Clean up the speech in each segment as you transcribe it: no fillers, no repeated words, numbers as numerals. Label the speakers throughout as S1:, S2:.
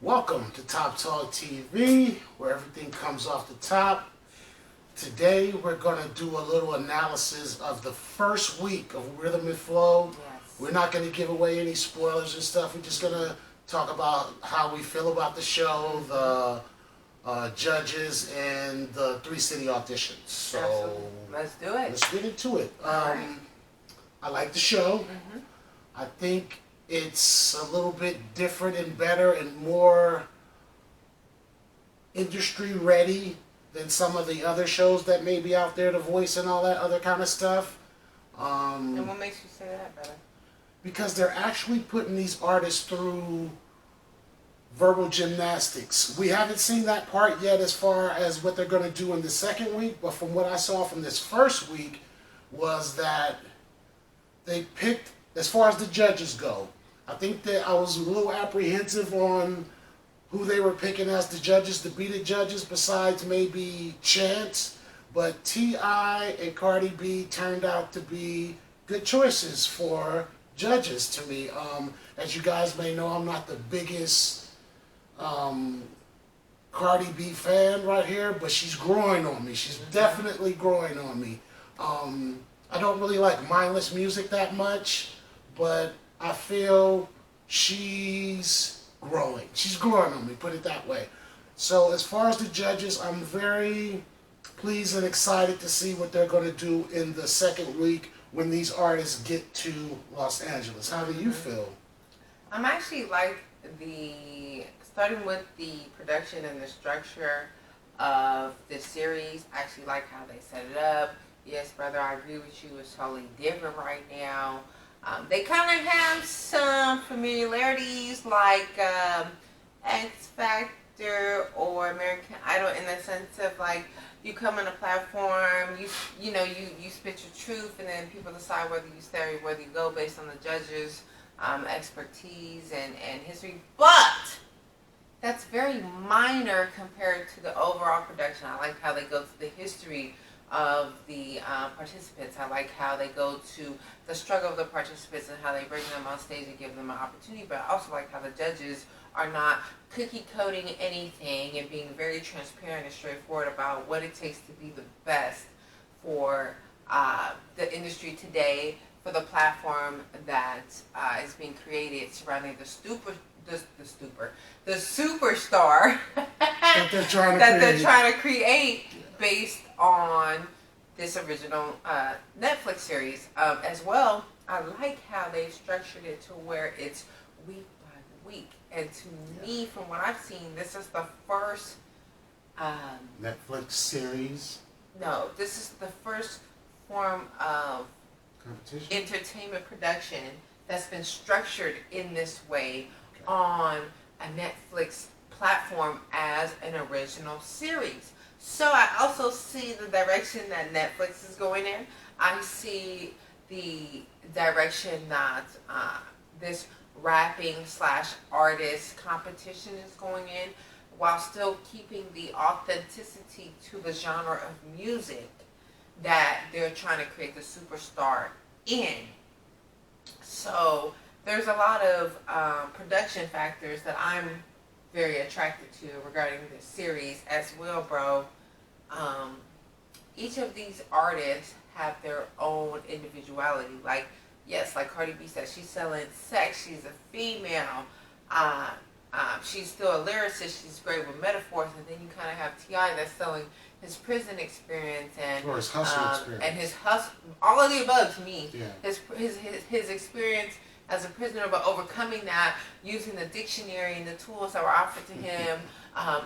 S1: Welcome to Top Talk TV, where everything comes off the top. Today, we're going to do a little analysis of the first week of Rhythm and Flow.
S2: Yes.
S1: We're not going to give away any spoilers and stuff. We're just going to talk about how we feel about the show, the judges, and the 3 city auditions. So,
S2: Absolutely. Let's do it.
S1: let's get into it.
S2: Right.
S1: I like the show. I think it's a little bit different and better and more industry ready than some of the other shows that may be out there, The Voice and all that other kind of stuff.
S2: And what makes you say that, brother?
S1: Because they're actually putting these artists through verbal gymnastics. We haven't seen that part yet as far as what they're going to do in the second week, but from what I saw from this first week was that they picked, as far as the judges go, I think that I was a little apprehensive on who they were picking as the judges to be the judges besides maybe Chance, but T.I. and Cardi B turned out to be good choices for judges to me. As you guys may know, I'm not the biggest Cardi B fan right here, but she's growing on me. She's definitely growing on me. I don't really like mindless music that much, but I feel she's growing. She's growing on me, put it that way. So as far as the judges, I'm very pleased and excited to see what they're going to do in the second week when these artists get to Los Angeles. How do you feel?
S2: I'm actually starting with the production and the structure of the series. I actually like how they set it up. Yes, brother, I agree with you. It's totally different right now. They kind of have some familiarities like X Factor or American Idol in the sense of like you come on a platform, you spit your truth, and then people decide whether you stay or whether you go based on the judges' expertise and history. But that's very minor compared to the overall production. I like how they go to the history of the participants. I like how they go to the struggle of the participants and how they bring them on stage and give them an opportunity. But I also like how the judges are not cookie coding anything and being very transparent and straightforward about what it takes to be the best for the industry today, for the platform that is being created surrounding the superstar
S1: That they're trying to
S2: they're trying to create based on this original Netflix series. As well, I like how they've structured it to where it's week by week. And to me, from what I've seen, this is the first
S1: Netflix series
S2: no, this is the first form of
S1: competition.
S2: entertainment production that's been structured in this way on a Netflix platform as an original series. So I also see the direction that Netflix is going in. I see the direction that this rapping / artist competition is going in, while still keeping the authenticity to the genre of music that they're trying to create the superstar in. So there's a lot of production factors that I'm very attracted to regarding this series as well, bro. Each of these artists have their own individuality. Like, yes, like Cardi B said, she's selling sex. She's a female. She's still a lyricist. She's great with metaphors. And then you kind of have T.I. that's selling his prison experience and
S1: Or his hustle experience.
S2: and his hustle, all of the above to me.
S1: Yeah.
S2: His experience as a prisoner, but overcoming that, using the dictionary and the tools that were offered to him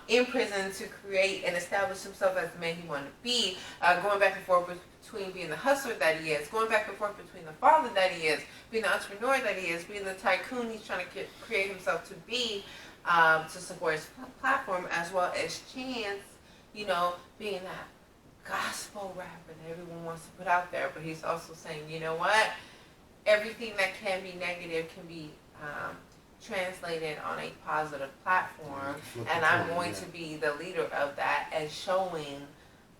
S2: in prison to create and establish himself as the man he wanted to be, going back and forth between being the hustler that he is, going back and forth between the father that he is, being the entrepreneur that he is, being the tycoon he's trying to create himself to be, to support his platform, as well as Chance, being that gospel rapper that everyone wants to put out there, but he's also saying, you know what? Everything that can be negative can be translated on a positive platform, and I'm going to be the leader of that and showing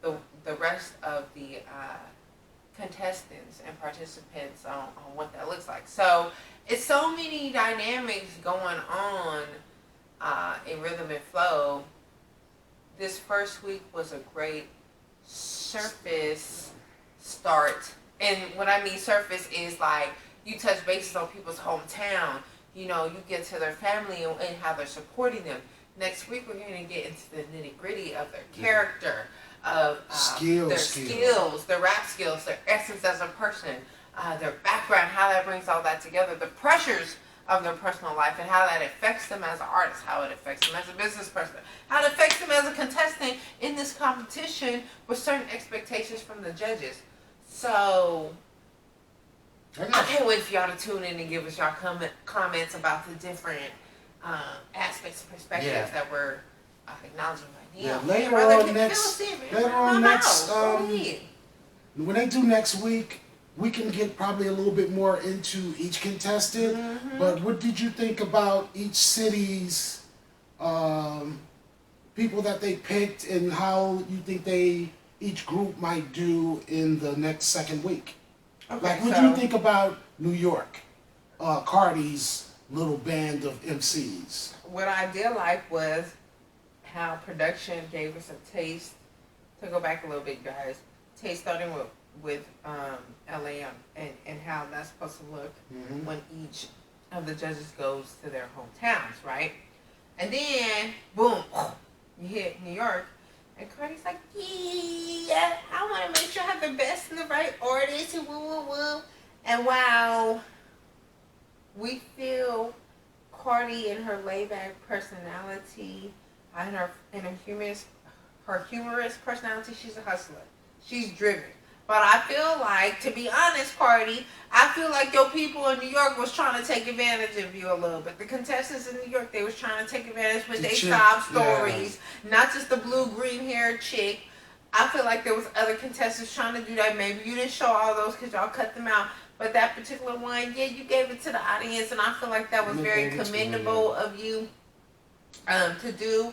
S2: the rest of the contestants and participants on what that looks like. So it's so many dynamics going on in Rhythm and Flow, this first week was a great surface start. And what I mean surface is like you touch bases on people's hometown. You know, you get to their family and how they're supporting them. Next week we're going to get into the nitty gritty of their character, of their skills, their rap skills, their essence as a person, their background, how that brings all that together, the pressures of their personal life and how that affects them as an artist, how it affects them as a business person, how it affects them as a contestant in this competition with certain expectations from the judges. So I can't wait for y'all to tune in and give us y'all comments about the different aspects and perspectives that we're acknowledging right now.
S1: Yeah, later on next, when they do next week, we can get probably a little bit more into each contestant. Mm-hmm. But what did you think about each city's people that they picked and how you think each group might do in the next second week? Okay, like, what do you think about New York, Cardi's little band of MCs?
S2: What I did like was how production gave us a taste. To go back a little bit, guys, taste starting with LA and how that's supposed to look when each of the judges goes to their hometowns, right? And then, boom, you hit New York, and Cardi's like, yeah, I want to make sure I have the best and the right artists, and woo, woo, woo. And wow, we feel Cardi and her laid-back personality, and her humorous personality, she's a hustler. She's driven. But I feel like, to be honest, Cardi, I feel like your people in New York was trying to take advantage of you a little bit. The contestants in New York, they was trying to take advantage with their sob stories. Yeah. Not just the blue-green haired chick. I feel like there was other contestants trying to do that. Maybe you didn't show all those because y'all cut them out. But that particular one, yeah, you gave it to the audience. And I feel like that was very commendable of you to do.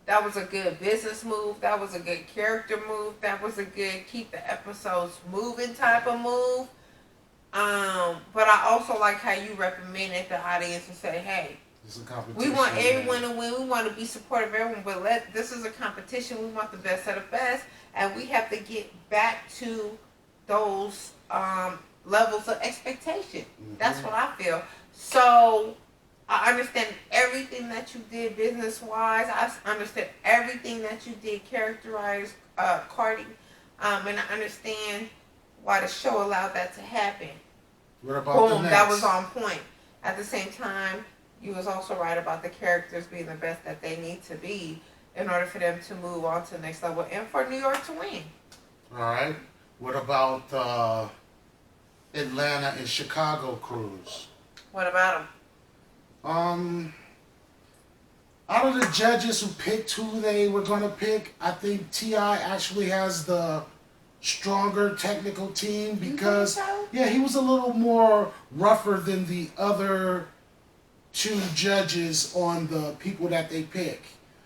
S2: That was a good business move. That was a good character move. That was a good keep the episodes moving type of move. But I also like how you recommended the audience and say, hey, we want everyone to win. We want to be supportive of everyone. But this is a competition. We want the best of the best. And we have to get back to those levels of expectation. Mm-hmm. That's what I feel. So I understand everything that you did business-wise. I understand everything that you did characterize Cardi. And I understand why the show allowed that to happen.
S1: What about the next?
S2: That was on point. At the same time, you was also right about the characters being the best that they need to be in order for them to move on to the next level and for New York to win.
S1: All right. What about Atlanta and Chicago crews?
S2: What about them?
S1: Out of the judges who picked who they were going to pick, I think T.I. actually has the stronger technical team because, yeah, he was a little more rougher than the other two judges on the people that they pick.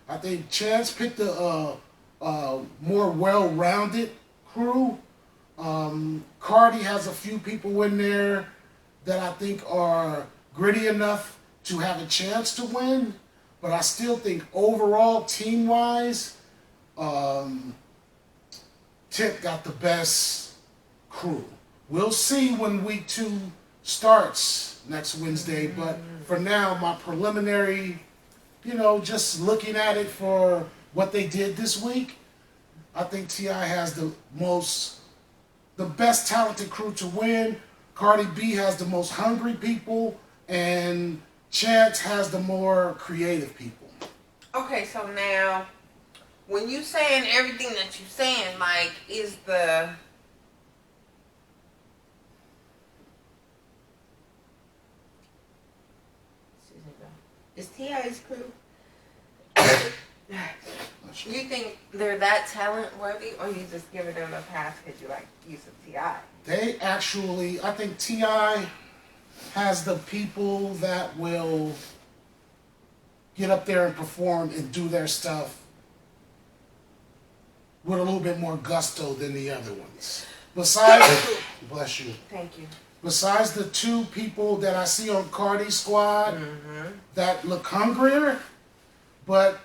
S1: I think Chance picked a more well-rounded crew. Cardi has a few people in there that I think are gritty enough to have a chance to win, but I still think overall, team-wise, Tip got the best crew. We'll see when week 2 starts next Wednesday, but for now, my preliminary, just looking at it for what they did this week, I think T.I. has the best talented crew to win. Cardi B has the most hungry people, and Chance has the more creative people.
S2: Okay, so now, when you saying everything that you're saying, like, is the... Is T.I.'s crew... You think they're that talent worthy, or you just giving them a pass because you like use of T.I.?
S1: They actually, I think T.I. has the people that will get up there and perform and do their stuff with a little bit more gusto than the other ones. Besides, bless you.
S2: Thank you.
S1: Besides the two people that I see on Cardi's squad that look hungrier, but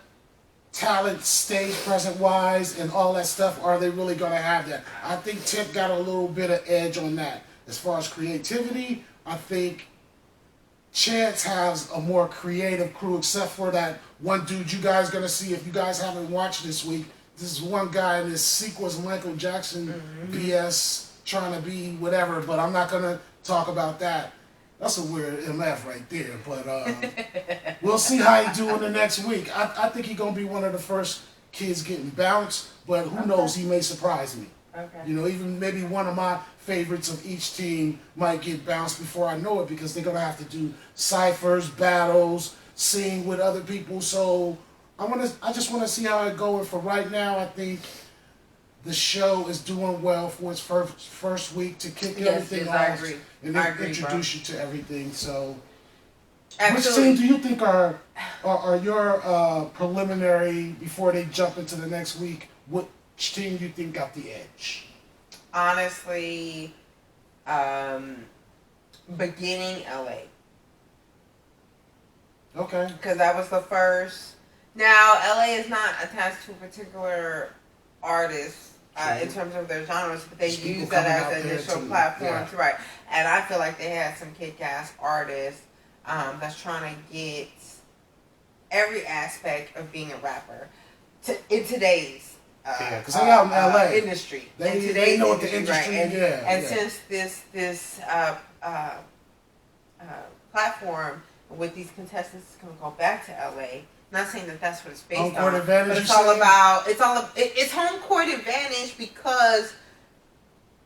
S1: talent, stage present wise, and all that stuff, are they really going to have that? I think Tip got a little bit of edge on that. As far as creativity, I think Chance has a more creative crew, except for that one dude you guys going to see. If you guys haven't watched this week, this is one guy in this sequels Michael Jackson BS trying to be whatever, but I'm not going to talk about that. That's a weird MF right there, but we'll see how he do in the next week. I think he's going to be one of the first kids getting bounced, but who knows, he may surprise me.
S2: Okay.
S1: You know, even maybe one of my favorites of each team might get bounced before I know it, because they're going to have to do ciphers, battles, sing with other people. So I just want to see how it goes. For right now, I think the show is doing well for its first week to kick everything off.
S2: I agree.
S1: And
S2: I
S1: then
S2: agree,
S1: introduce you to everything. So,
S2: Absolutely.
S1: which team do you think are your preliminary before they jump into the next week? Which team do you think got the edge?
S2: Honestly, beginning LA.
S1: Okay.
S2: Because that was the first. Now, LA is not attached to a particular artist in terms of their genres, but they
S1: There's people
S2: use that
S1: coming
S2: as
S1: out
S2: an
S1: there
S2: initial
S1: too.
S2: platform
S1: Yeah.
S2: to write. And I feel like they had some kick-ass artists that's trying to get every aspect of being a rapper in today's
S1: because they out in LA.
S2: industry.
S1: They know what the industry
S2: right? And
S1: yeah.
S2: since this platform with these contestants can go back to LA. Not saying that that's what it's based
S1: Home court
S2: on,
S1: advantage,
S2: but it's
S1: you
S2: all
S1: saying?
S2: about it's home court advantage because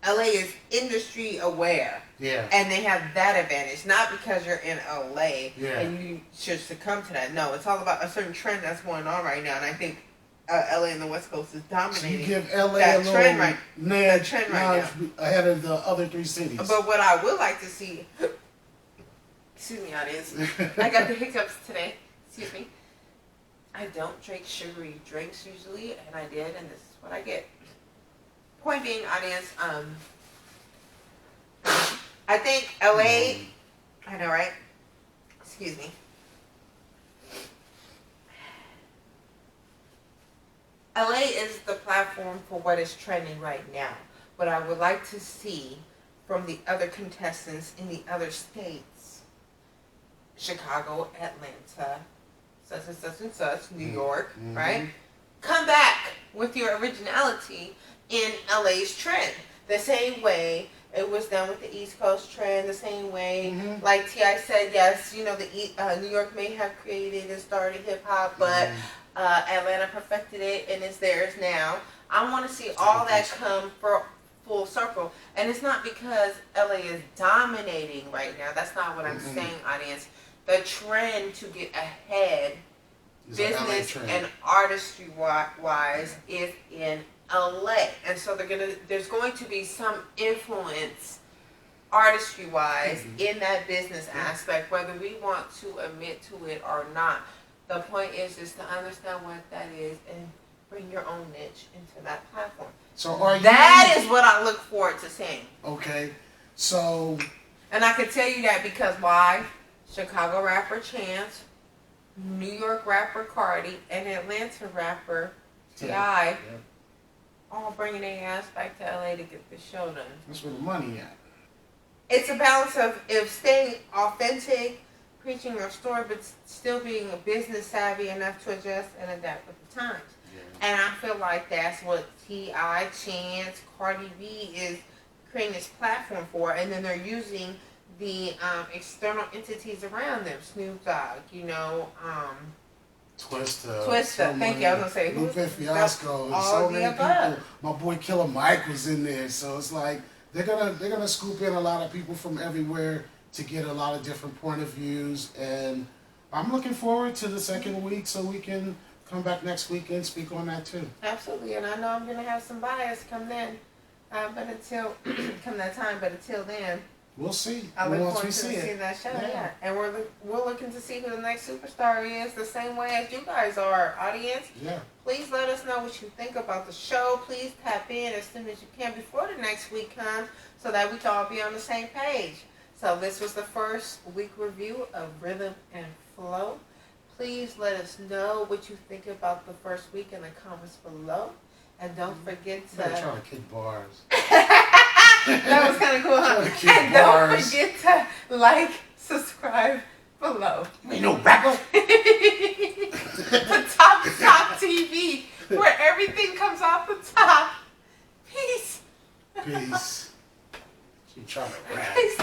S2: LA is industry aware.
S1: Yeah.
S2: And they have that advantage, not because you're in LA
S1: Yeah.
S2: and you should succumb to that. No, it's all about a certain trend that's going on right now, and I think LA and the West Coast is
S1: So
S2: dominating.
S1: you give LA
S2: that
S1: a little
S2: trend right-
S1: nudge
S2: trend right
S1: ahead of the other three cities.
S2: But what I would like to see, excuse me, audience, I got the hiccups today. Excuse me. I don't drink sugary drinks usually, and I did, and this is what I get. Point being, audience, I think LA, I know, right? Excuse me. LA is the platform for what is trending right now. What I would like to see from the other contestants in the other states, Chicago, Atlanta, such and such and such, New York, right? Come back with your originality in LA's trend. The same way it was done with the East Coast trend, the same way, like T.I. said, yes, you know, New York may have created and started hip-hop, but Atlanta perfected it and it's theirs now. I want to see all that come for full circle. And it's not because LA is dominating right now. That's not what I'm saying, audience. The trend to get ahead, business and artistry wise, is in LA. And so there's going to be some influence artistry wise in that business aspect, whether we want to admit to it or not. The point is to understand what that is and bring your own niche into that platform.
S1: So
S2: that is what I look forward to seeing.
S1: Okay. So.
S2: And I can tell you that because why? Chicago rapper Chance, New York rapper Cardi, and Atlanta rapper T.I. all bringing their ass back to LA to get the show done.
S1: That's where the money at. It's
S2: a balance of staying authentic, preaching your story, but still being a business savvy enough to adjust and adapt with the times. Yeah. And I feel like that's what T.I., Chance, Cardi B is creating this platform for, and then they're using the external entities around them. Snoop Dogg, you know, Twista. Thank you. I was gonna say
S1: Lupe Fiasco. So many people. My boy Killer Mike was in there, so it's like they're gonna scoop in a lot of people from everywhere to get a lot of different point of views, and I'm looking forward to the second week so we can come back next week and speak on that too.
S2: Absolutely, and I know I'm gonna have some bias come then, but until come that time, but until then.
S1: We'll see.
S2: I look forward to see that show, yeah. And we're looking to see who the next superstar is, the same way as you guys are, audience.
S1: Yeah.
S2: Please let us know what you think about the show. Please tap in as soon as you can before the next week comes so that we can all be on the same page. So this was the first week review of Rhythm and Flow. Please let us know what you think about the first week in the comments below. And don't forget
S1: I'm
S2: to...
S1: trying to kick bars.
S2: That was kind of cool, huh?
S1: Trying to kick
S2: And don't
S1: bars.
S2: forget to like, subscribe below.
S1: You ain't no rapper.
S2: The Top TV, where everything comes off the top. Peace.
S1: Peace. She trying to rap.
S2: Peace.